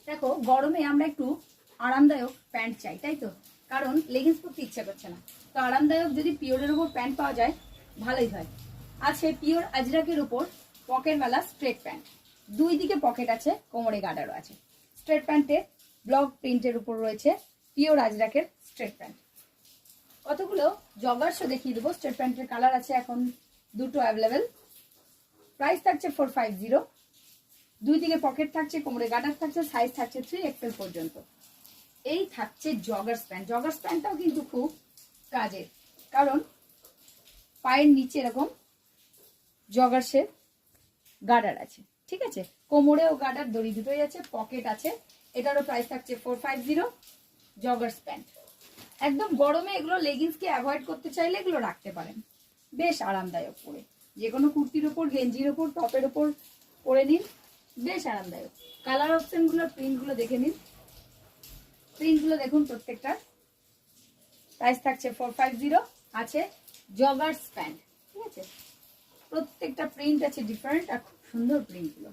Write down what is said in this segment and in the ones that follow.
দেখো গরমে আমরা একটু আরামদায়ক প্যান্ট চাই, তাই তো? কারণ লেগিংস পরতে ইচ্ছা করছে না, তো আরামদায়ক যদি পিওরের উপর প্যান্ট পাওয়া যায় ভালোই হয়। আছে পিওর আজরাকের উপর পকেটওয়ালা স্ট্রেট প্যান্ট, দুই দিকে পকেট আছে, কোমরে গার্ডারও আছে। স্ট্রেট প্যান্টে ব্লক প্রিন্টের উপর রয়েছে পিওর আজরাকের স্ট্রেট প্যান্ট। কতগুলো জগার্সও দেখিয়ে দেবো। স্ট্রেট প্যান্টের কালার আছে এখন দুটো অ্যাভেলেবেল। প্রাইস থাকছে 450। দুই দিকে পকেট থাকছে, কোমরে গার্ডার থাকছে, সাইজ থাকছে 3XL পর্যন্ত। এই থাকছে জগার্স প্যান্ট। জগার্স প্যান্টটাও কিন্তু খুব কাজের, কারণ পায়ের নিচে এরকম জগার্সের গার্ডার আছে, ঠিক আছে? কোমরেও গার্ডার, দড়ি দুটোই আছে, পকেট আছে। এটারও প্রাইস থাকছে 450। জগার্স প্যান্ট একদম গরমে এগুলো লেগিংসকে অ্যাভয়েড করতে চাইলে এগুলো রাখতে পারেন, বেশ আরামদায়ক পরে। যে কোনো কুর্তির ওপর, গেঞ্জির ওপর, টপের ওপর পরে নিন, বেশ আরামদায়ক। কালার অপশনগুলোর প্রিন্টগুলো দেখে নিন, প্রিন্টগুলো দেখুন প্রত্যেকটা। প্রাইস থাকছে 450। আছে জগার্স প্যান্ট, ঠিক আছে? প্রত্যেকটা প্রিন্ট আছে ডিফারেন্ট আর খুব সুন্দর প্রিন্টগুলো।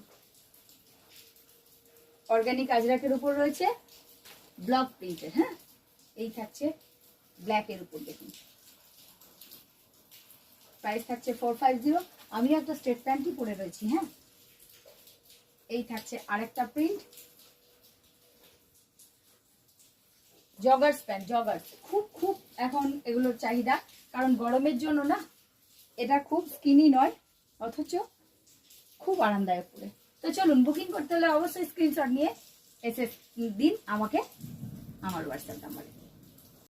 অর্গানিক আজরাকের উপর রয়েছে ব্লক প্রিন্টের। হ্যাঁ, এই থাকছে ব্ল্যাকের উপর, দেখুন। প্রাইস থাকছে 450। আমি একটা স্ট্রেট প্যান্টই পরে রয়েছি। হ্যাঁ, এই থাকছে আরেকটা প্রিন্ট, জগার্স প্যান্ট। জগার্স খুব খুব এখন এগুলোর চাহিদা, কারণ গরমের জন্য না, এটা খুব স্কিনি নয় অথচ খুব আরামদায়ক পরে। তো চলুন, বুকিং করতে হলে অবশ্যই স্ক্রিনশট নিয়ে এসে দিন আমাকে আমার হোয়াটসঅ্যাপ নাম্বারে।